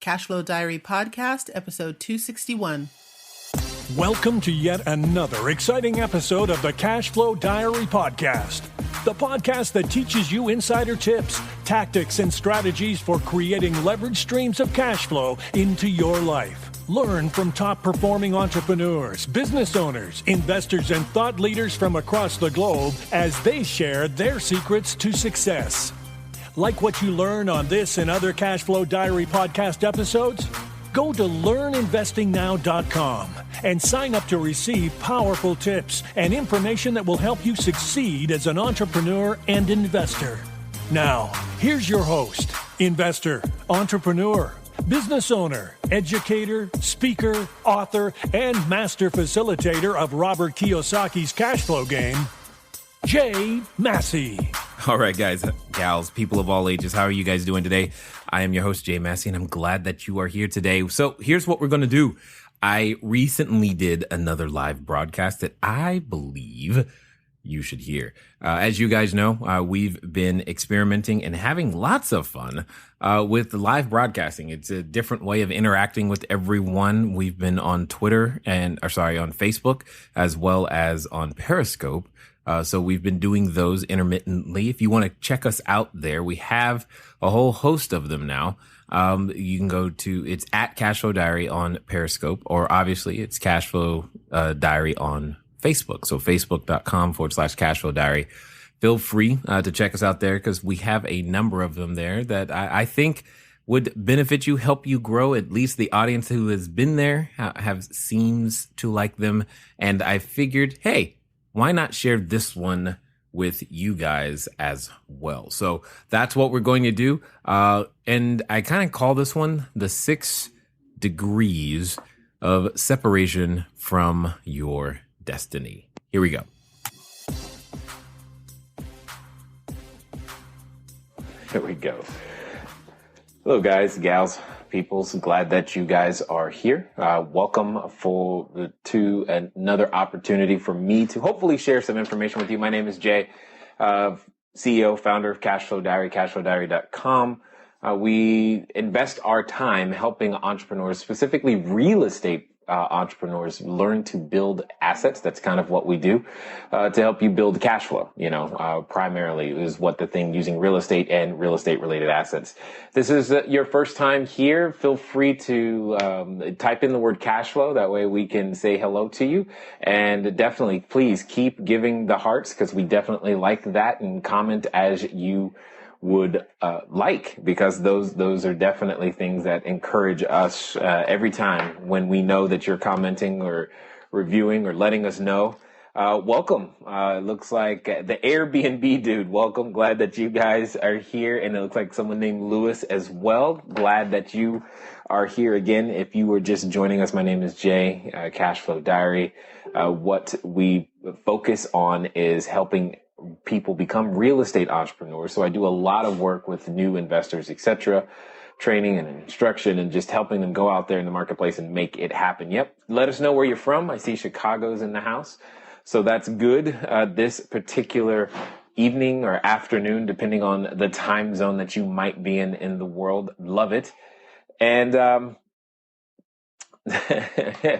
Cashflow Diary Podcast, episode 261. Welcome to yet another exciting episode of the Cashflow Diary Podcast, the podcast that teaches you insider tips, tactics, and strategies for creating leverage streams of cash flow into your life. Learn from top-performing entrepreneurs, business owners, investors, and thought leaders from across the globe as they share their secrets to success. Like what you learn on this and other Cashflow Diary podcast episodes? Go to learninvestingnow.com and sign up to receive powerful tips and information that will help you succeed as an entrepreneur and investor. Now, here's your host, investor, entrepreneur, business owner, educator, speaker, author, and master facilitator of Robert Kiyosaki's cash flow game, Jay Massey. All right, guys, gals, people of all ages, how are you guys doing today? I am your host, Jay Massey, and I'm glad that you are here today. So here's what we're going to do. I recently did another live broadcast that I believe you should hear. As you guys know, we've been experimenting and having lots of fun with live broadcasting. It's a different way of interacting with everyone. We've been on Twitter on Facebook, as well as on Periscope. So we've been doing those intermittently. If you want to check us out there, we have a whole host of them now. You can go to, it's at Cashflow Diary on Periscope, or obviously it's Cashflow Diary on Facebook. So facebook.com/Cashflow Diary. Feel free to check us out there because we have a number of them there that I think would benefit you, help you grow. At least the audience who has been there seems to like them. And I figured, hey, why not share this one with you guys as well? So that's what we're going to do. And I kind of call this one the 6 degrees of separation from your destiny. Here we go. Here we go. Hello, guys, gals, peoples. Glad that you guys are here. Welcome to another opportunity for me to hopefully share some information with you. My name is Jay, CEO, founder of Cashflow Diary, cashflowdiary.com. We invest our time helping entrepreneurs, specifically real estate entrepreneurs, learn to build assets. That's kind of what we do to help you build cash flow. Primarily is what the thing, using real estate and real estate related assets. This is your first time here. Feel free to type in the word cash flow. That way we can say hello to you. And definitely, please keep giving the hearts because we definitely like that, and comment as you would like, because those are definitely things that encourage us every time when we know that you're commenting or reviewing or letting us know. Welcome. Looks like the Airbnb dude. Welcome. Glad that you guys are here. And it looks like someone named Lewis as well. Glad that you are here again. If you were just joining us, my name is Jay, Cashflow Diary. What we focus on is helping people become real estate entrepreneurs. So I do a lot of work with new investors, etc., training and instruction, and just helping them go out there in the marketplace and make it happen. Yep. Let us know where you're from. I see Chicago's in the house. So that's good. This particular evening or afternoon, depending on the time zone that you might be in the world. Love it. And,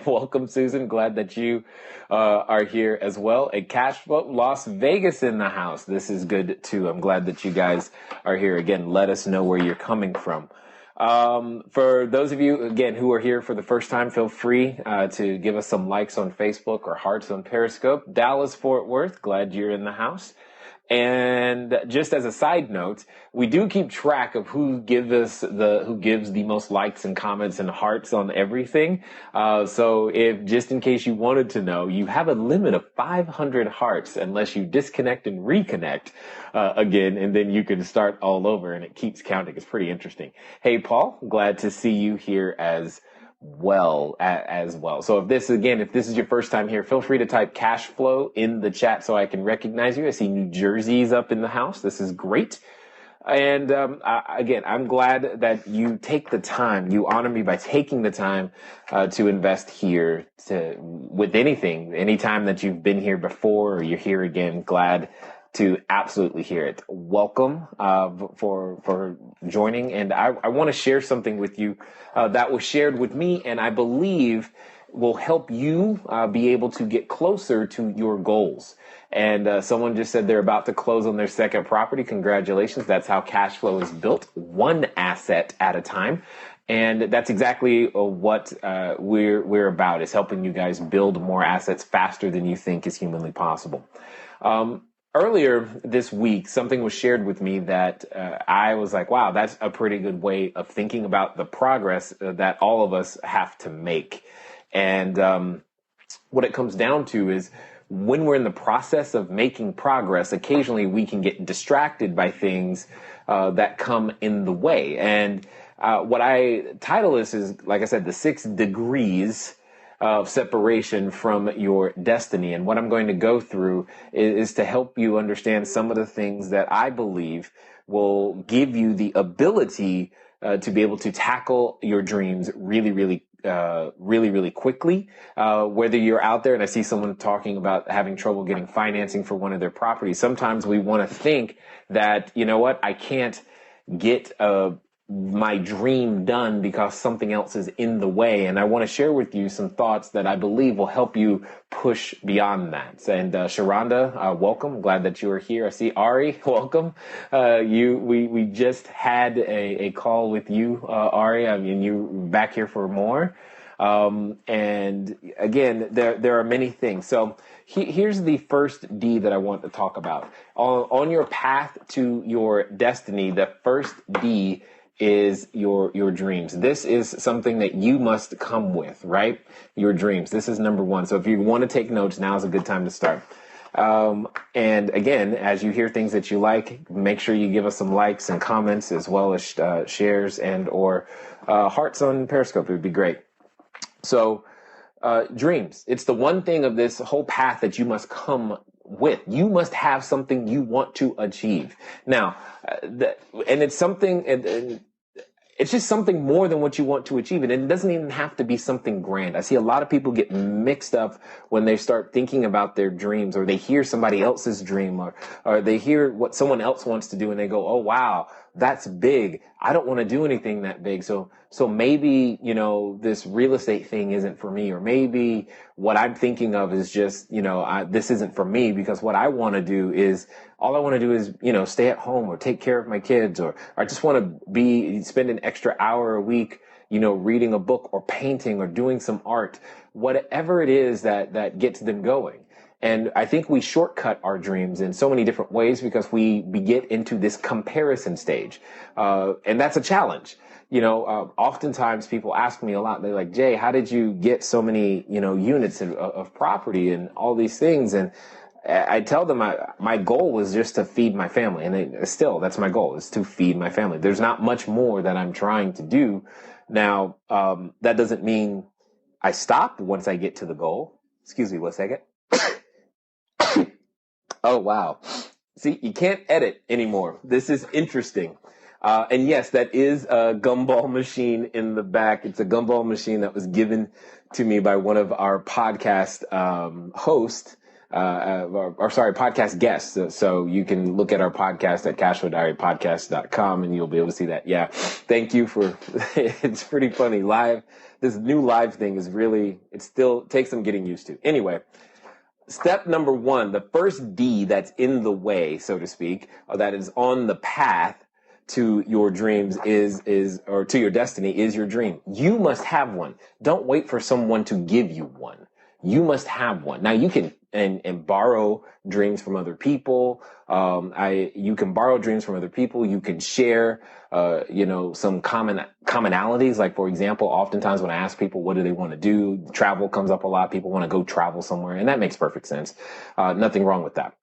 welcome, Susan. Glad that you are here as well. A Cashflow Las Vegas in the house. This is good too. I'm glad that you guys are here. Again, let us know where you're coming from. For those of you, again, who are here for the first time, feel free to give us some likes on Facebook or hearts on Periscope. Dallas, Fort Worth, glad you're in the house. And just as a side note, we do keep track of who gives the most likes and comments and hearts on everything. So if, just in case you wanted to know, you have a limit of 500 hearts unless you disconnect and reconnect again, and then you can start all over and it keeps counting. It's pretty interesting. Hey, Paul, glad to see you here as well. So if this is your first time here, feel free to type cash flow in the chat so I can recognize you. I see New Jersey's up in the house. This is great. And again, I'm glad that you take the time. You honor me by taking the time to invest here with anything, anytime that you've been here before or you're here again. Glad to absolutely hear it. Welcome for joining. And I want to share something with you that was shared with me, and I believe will help you be able to get closer to your goals. And someone just said they're about to close on their second property. Congratulations. That's how cash flow is built, one asset at a time. And that's exactly what we're about, is helping you guys build more assets faster than you think is humanly possible. Earlier this week, something was shared with me that I was like, wow, that's a pretty good way of thinking about the progress that all of us have to make. And what it comes down to is, when we're in the process of making progress, occasionally we can get distracted by things that come in the way. And what I title this is, like I said, the 6 degrees of separation from your destiny. And what I'm going to go through is to help you understand some of the things that I believe will give you the ability to be able to tackle your dreams really quickly. Whether you're out there, and I see someone talking about having trouble getting financing for one of their properties. Sometimes we want to think that, you know what, I can't get my dream done because something else is in the way. And I want to share with you some thoughts that I believe will help you push beyond that. And Sharonda, welcome. Glad that you are here. I see Ari, welcome. We just had a call with you, Ari. I mean, you back here for more. And again, there are many things. So here's the first D that I want to talk about. On your path to your destiny, the first D is your dreams. This is something that you must come with, right? Your dreams. This is number one. So if you want to take notes, now is a good time to start. And again, as you hear things that you like, make sure you give us some likes and comments, as well as shares and or hearts on Periscope. It would be great. So dreams. It's the one thing of this whole path that you must come with. You must have something you want to achieve. Now, and it's something, it's just something more than what you want to achieve. And it doesn't even have to be something grand. I see a lot of people get mixed up when they start thinking about their dreams, or they hear somebody else's dream, or they hear what someone else wants to do, and they go, oh, wow, that's big. I don't want to do anything that big. So maybe, this real estate thing isn't for me, or maybe what I'm thinking of is just, this isn't for me, because what I want to do is, all I want to do is, stay at home or take care of my kids, or I just want to spend an extra hour a week, reading a book or painting or doing some art, whatever it is that gets them going. And I think we shortcut our dreams in so many different ways because we get into this comparison stage. And that's a challenge. Oftentimes people ask me a lot, they're like, Jay, how did you get so many, units of property and all these things? And I tell them my goal was just to feed my family. And that's my goal, is to feed my family. There's not much more that I'm trying to do. Now, that doesn't mean I stop once I get to the goal. Excuse me 1 second. Oh, wow. See, you can't edit anymore. This is interesting. And yes, that is a Gumball Machine in the back. It's a Gumball Machine that was given to me by one of our podcast hosts, podcast guests. So you can look at our podcast at cashflowdiarypodcast.com and you'll be able to see that. Yeah. Thank you for, it's pretty funny. This new live thing is really, it still takes some getting used to. Anyway. Step number 1, the first D that's in the way, so to speak, or that is on the path to your dreams or to your destiny is your dream. You must have one. Don't wait for someone to give you one. You must have one. Now you can and borrow dreams from other people. You can borrow dreams from other people. You can share, some commonalities. Like, for example, oftentimes when I ask people, what do they want to do? Travel comes up a lot. People want to go travel somewhere, and that makes perfect sense. Nothing wrong with that.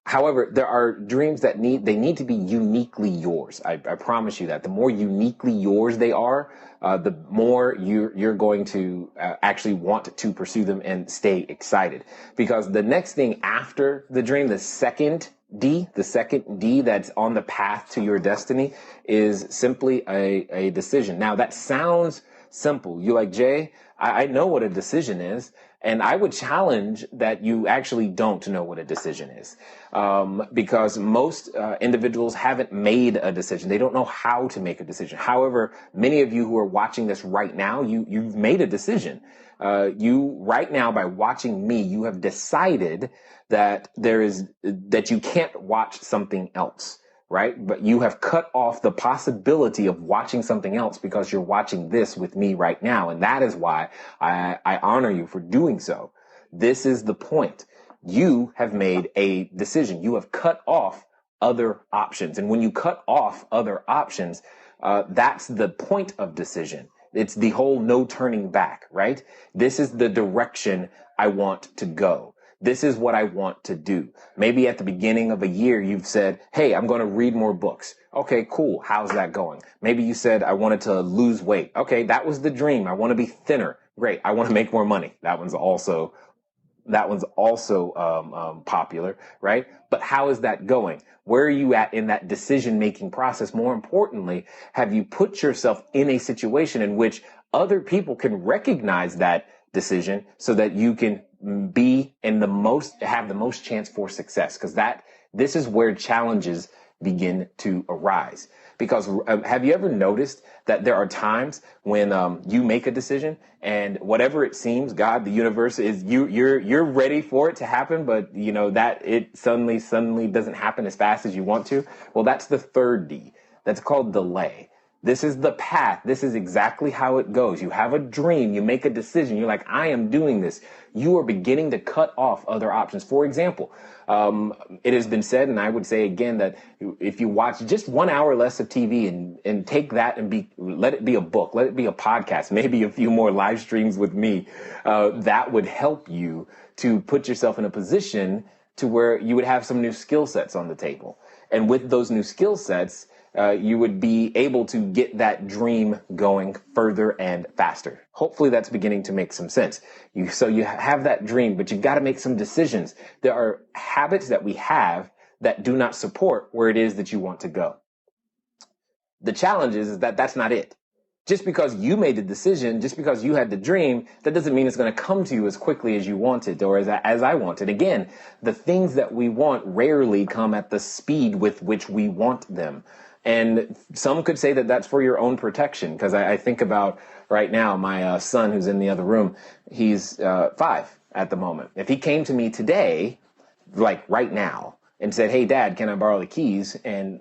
However, there are dreams that need to be uniquely yours. I promise you that. The more uniquely yours they are, the more you're going to actually want to pursue them and stay excited. Because the next thing after the dream, the second D that's on the path to your destiny is simply a decision. Now that sounds simple. You're like, Jay, I know what a decision is. And I would challenge that you actually don't know what a decision is, because most individuals haven't made a decision. They don't know how to make a decision. However, many of you who are watching this right now, you've made a decision. You right now, by watching me, you have decided that that you can't watch something else. Right? But you have cut off the possibility of watching something else because you're watching this with me right now. And that is why I honor you for doing so. This is the point. You have made a decision. You have cut off other options. And when you cut off other options, that's the point of decision. It's the whole no turning back, right? This is the direction I want to go. This is what I want to do. Maybe at the beginning of a year, you've said, hey, I'm going to read more books. Okay, cool. How's that going? Maybe you said, I wanted to lose weight. Okay, that was the dream. I want to be thinner. Great. I want to make more money. That one's also popular, right? But how is that going? Where are you at in that decision-making process? More importantly, have you put yourself in a situation in which other people can recognize that decision so that you can be have the most chance for success? Because this is where challenges begin to arise. Because have you ever noticed that there are times when you make a decision and whatever it seems, God, the universe is you're ready for it to happen, but you know that it suddenly doesn't happen as fast as you want to? Well, that's the third D. That's called delay. This is the path. This is exactly how it goes. You have a dream. You make a decision. You're like, I am doing this. You are beginning to cut off other options. For example, it has been said, and I would say again, that if you watch just 1 hour less of TV and take that and let it be a book, let it be a podcast, maybe a few more live streams with me, that would help you to put yourself in a position to where you would have some new skill sets on the table. And with those new skill sets, you would be able to get that dream going further and faster. Hopefully that's beginning to make some sense. So you have that dream, but you've got to make some decisions. There are habits that we have that do not support where it is that you want to go. The challenge is that that's not it. Just because you made the decision, just because you had the dream, that doesn't mean it's going to come to you as quickly as you want it or as I want it. Again, the things that we want rarely come at the speed with which we want them. And some could say that that's for your own protection, because I think about right now, my son who's in the other room, he's 5 at the moment. If he came to me today, like right now, and said, hey, Dad, can I borrow the keys and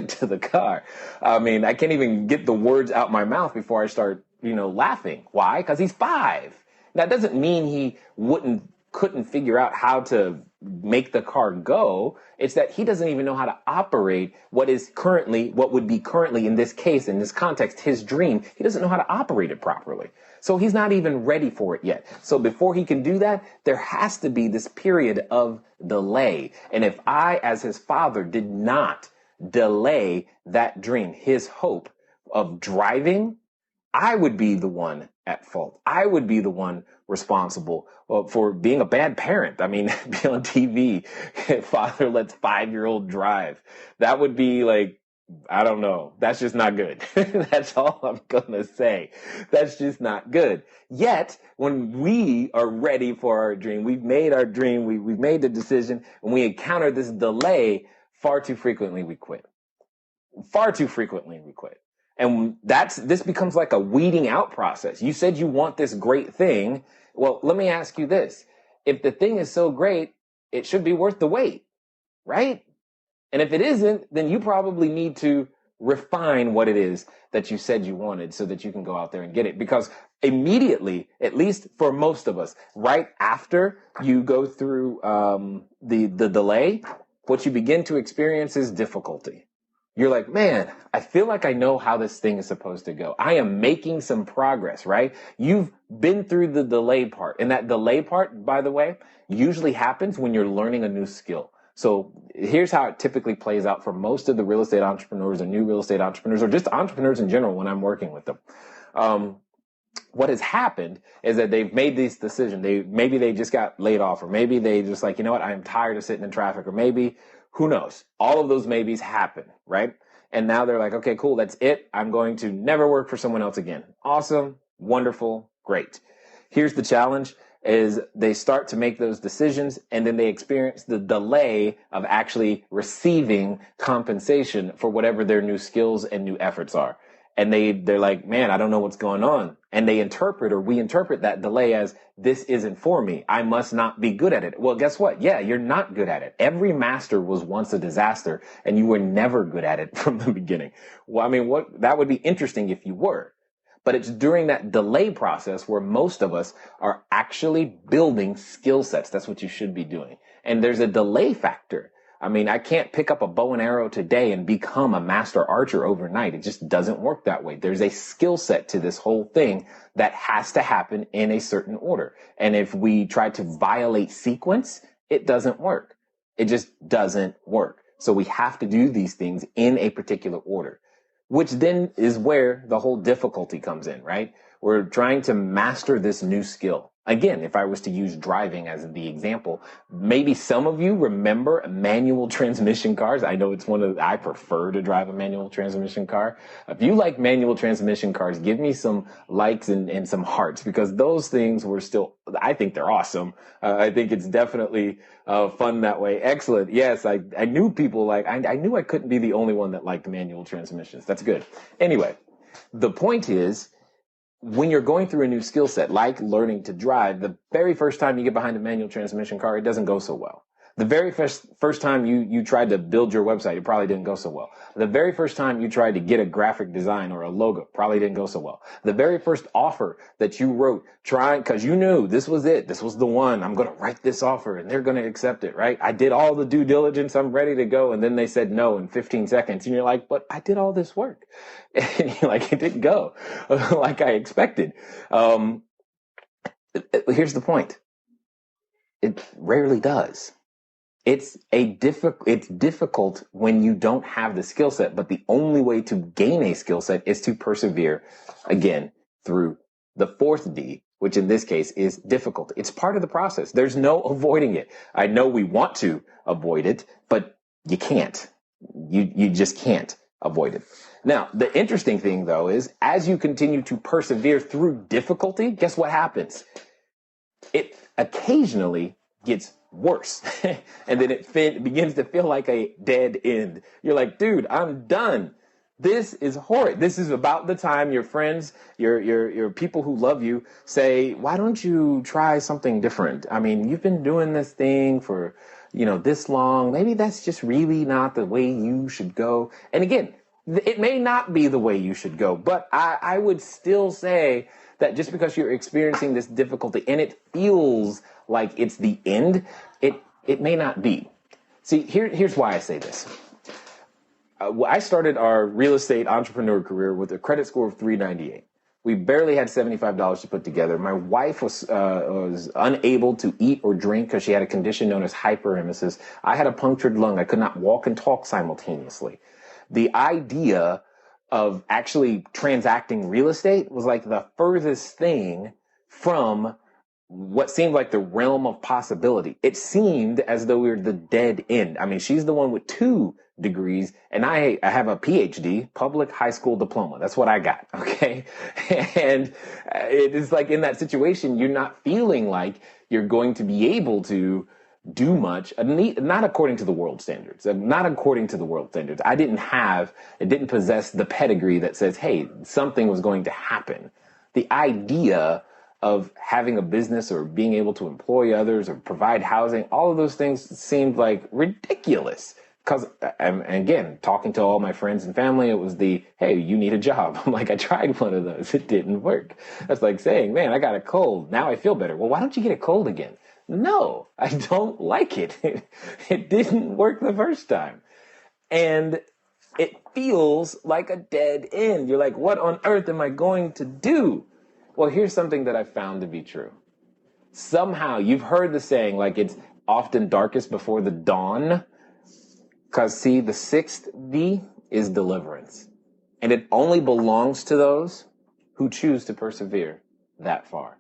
to the car? I mean, I can't even get the words out my mouth before I start, laughing. Why? Because he's 5. That doesn't mean he couldn't figure out how to make the car go. It's that he doesn't even know how to operate what would be currently in this case, in this context, his dream. He doesn't know how to operate it properly. So he's not even ready for it yet. So before he can do that, there has to be this period of delay. And if I, as his father, did not delay that dream, his hope of driving, I would be the one at fault. I would be the one responsible for being a bad parent. I mean, be on TV, father lets 5-year-old drive. That would be like, I don't know. That's just not good. That's all I'm going to say. That's just not good. Yet, when we are ready for our dream, we've made our dream, we've made the decision, and we encounter this delay, far too frequently we quit. Far too frequently we quit. And this becomes like a weeding out process. You said you want this great thing. Well, let me ask you this. If the thing is so great, it should be worth the wait, right? And if it isn't, then you probably need to refine what it is that you said you wanted so that you can go out there and get it. Because immediately, at least for most of us, right after you go through the delay, what you begin to experience is difficulty. You're like, man, I feel like I know how this thing is supposed to go. I am making some progress, right? You've been through the delay part. And that delay part, by the way, usually happens when you're learning a new skill. So here's how it typically plays out for most of the real estate entrepreneurs or new real estate entrepreneurs or just entrepreneurs in general when I'm working with them. What has happened is that they've made this decision. Maybe they just got laid off, or maybe they just like, you know what, I'm tired of sitting in traffic, or maybe, who knows? All of those maybes happen, right? And now they're like, okay, cool, that's it. I'm going to never work for someone else again. Awesome, wonderful, great. Here's the challenge. is they start to make those decisions, and then they experience the delay of actually receiving compensation for whatever their new skills and new efforts are. And they're like, man, I don't know what's going on. And we interpret that delay as, this isn't for me. I must not be good at it. Well, guess what? Yeah, you're not good at it. Every master was once a disaster, and you were never good at it from the beginning. Well, I mean, that would be interesting if you were. But it's during that delay process where most of us are actually building skill sets. That's what you should be doing. And there's a delay factor. I mean, I can't pick up a bow and arrow today and become a master archer overnight. It just doesn't work that way. There's a skill set to this whole thing that has to happen in a certain order. And if we try to violate sequence, it doesn't work. It just doesn't work. So we have to do these things in a particular order, which then is where the whole difficulty comes in, right? We're trying to master this new skill. Again, if I was to use driving as the example, maybe some of you remember manual transmission cars. I know I prefer to drive a manual transmission car. If you like manual transmission cars, give me some likes and some hearts, because those things I think they're awesome. I think it's definitely fun that way. Excellent. Yes, I knew people I knew I couldn't be the only one that liked manual transmissions. That's good. Anyway, the point is, when you're going through a new skill set, like learning to drive, the very first time you get behind a manual transmission car, it doesn't go so well. The very first time you tried to build your website, it probably didn't go so well. The very first time you tried to get a graphic design or a logo, probably didn't go so well. The very first offer that you wrote, because you knew this was it, this was the one, I'm going to write this offer and they're going to accept it, right? I did all the due diligence, I'm ready to go. And then they said no in 15 seconds. And you're like, but I did all this work. And you're like, it didn't go like I expected. Here's the point. It rarely does. It's difficult when you don't have the skill set, but the only way to gain a skill set is to persevere, again, through the fourth D, which in this case is difficult. It's part of the process. There's no avoiding it. I know we want to avoid it, but you can't. You just can't avoid it. Now, the interesting thing, though, is as you continue to persevere through difficulty, guess what happens? It occasionally gets worse. And then it begins to feel like a dead end. You're like, dude, I'm done. This is horrid. This is about the time your friends, your people who love you say, why don't you try something different? I mean, you've been doing this thing for, this long. Maybe that's just really not the way you should go. And again, it may not be the way you should go, but I would still say that just because you're experiencing this difficulty and it feels like it's the end, it may not be. See, here's why I say this. I started our real estate entrepreneur career with a credit score of 398. We barely had $75 to put together. My wife was unable to eat or drink because she had a condition known as hyperemesis. I had a punctured lung. I could not walk and talk simultaneously. The idea of actually transacting real estate was like the furthest thing from what seemed like the realm of possibility. It seemed as though we were the dead end. I mean, she's the one with 2 degrees, and I have a PhD, public high school diploma. That's what I got, okay? And it is like in that situation, you're not feeling like you're going to be able to do much, not according to the world standards. Not according to the world standards. It didn't possess the pedigree that says, hey, something was going to happen. The idea of having a business or being able to employ others or provide housing, all of those things seemed like ridiculous. Because, and again, talking to all my friends and family, it was hey, you need a job. I'm like, I tried one of those. It didn't work. That's like saying, man, I got a cold. Now I feel better. Well, why don't you get a cold again? No, I don't like it. It didn't work the first time. And it feels like a dead end. You're like, what on earth am I going to do? Well, here's something that I found to be true. Somehow, you've heard the saying, like it's often darkest before the dawn. Because, see, the 6th D is deliverance. And it only belongs to those who choose to persevere that far.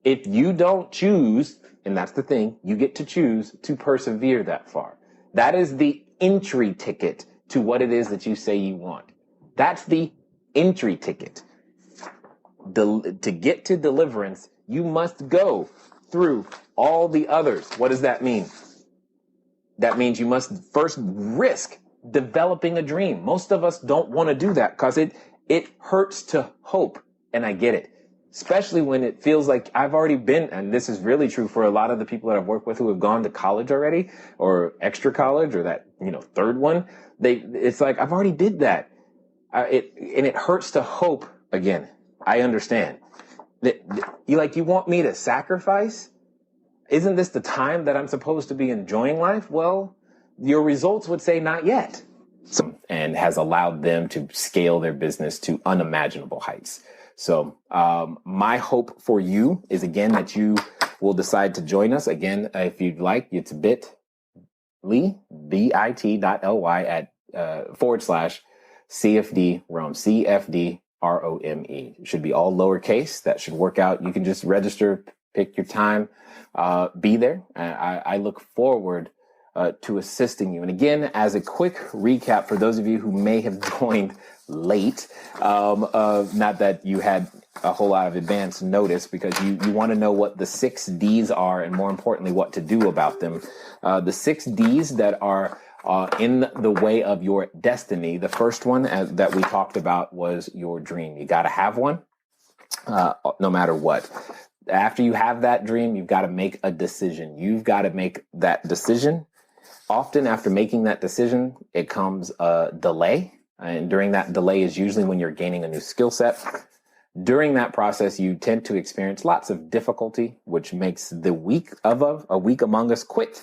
If you don't choose, and that's the thing, you get to choose to persevere that far. That is the entry ticket to what it is that you say you want. That's the entry ticket. To get to deliverance, you must go through all the others. What does that mean? That means you must first risk developing a dream. Most of us don't want to do that because it hurts to hope. And I get it, especially when it feels like I've already been, and this is really true for a lot of the people that I've worked with who have gone to college already, or extra college, or that, third one. It's like, I've already did that. And it hurts to hope again. I understand. You want me to sacrifice? Isn't this the time that I'm supposed to be enjoying life? Well, your results would say not yet. And has allowed them to scale their business to unimaginable heights. So my hope for you is, again, that you will decide to join us. Again, if you'd like, it's bit.ly, bit.ly at /CFD Rome, CFD ROME. It should be all lowercase. That should work out. You can just register, pick your time, be there. I look forward to assisting you. And again, as a quick recap for those of you who may have joined late, not that you had a whole lot of advance notice, because you want to know what the 6 Ds are, and more importantly, what to do about them. The 6 Ds that are in the way of your destiny. The first one that we talked about was your dream. You got to have one, no matter what. After you have that dream, you've got to make a decision. You've got to make that decision. Often after making that decision, it comes a delay. And during that delay is usually when you're gaining a new skill set. During that process, you tend to experience lots of difficulty, which makes the weak among us quit.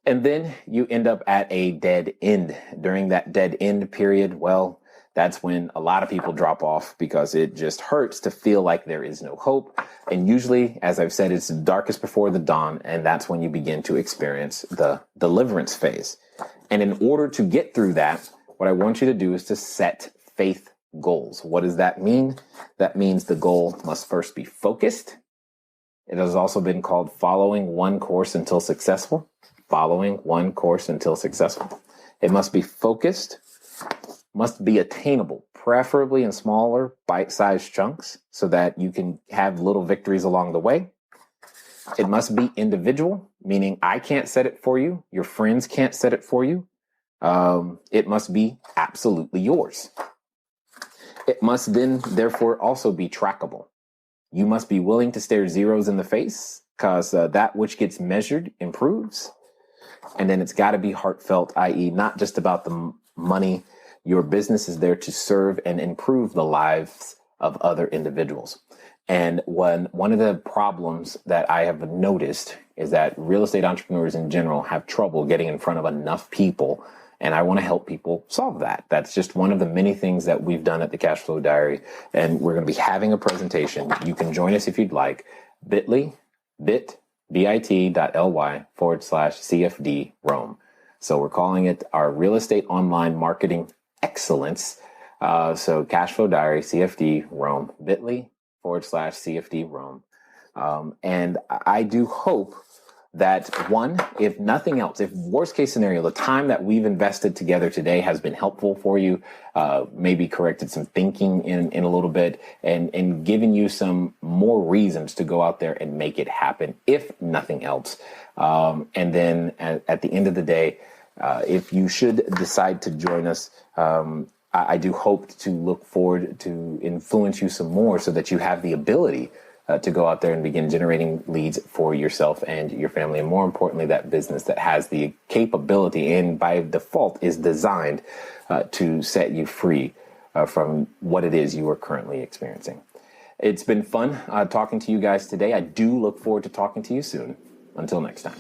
And then you end up at a dead end. During that dead end period, well, that's when a lot of people drop off, because it just hurts to feel like there is no hope. And usually, as I've said, it's darkest before the dawn, and that's when you begin to experience the deliverance phase. And in order to get through that, what I want you to do is to set faith goals. What does that mean? That means the goal must first be focused. It has also been called following one course until successful. Following one course until successful. It must be focused, must be attainable, preferably in smaller bite-sized chunks so that you can have little victories along the way. It must be individual, meaning I can't set it for you. Your friends can't set it for you. It must be absolutely yours. It must then, therefore, also be trackable. You must be willing to stare zeros in the face, because that which gets measured improves. And then it's got to be heartfelt, i.e. not just about the money. Your business is there to serve and improve the lives of other individuals. And one of the problems that I have noticed is that real estate entrepreneurs in general have trouble getting in front of enough people. And I want to help people solve that. That's just one of the many things that we've done at the Cashflow Diary. And we're going to be having a presentation. You can join us if you'd like. bit.ly, bit.ly /CFD Rome. So we're calling it our Real Estate Online Marketing Excellence. So Cashflow Diary, CFD Rome, bit.ly /CFD Rome. And I do hope that, one, if nothing else, if worst case scenario, the time that we've invested together today has been helpful for you, maybe corrected some thinking in a little bit, and given you some more reasons to go out there and make it happen, if nothing else. And then at the end of the day, if you should decide to join us, I do hope to look forward to influence you some more so that you have the ability to go out there and begin generating leads for yourself and your family. And more importantly, that business that has the capability and by default is designed to set you free from what it is you are currently experiencing. It's been fun talking to you guys today. I do look forward to talking to you soon. Until next time.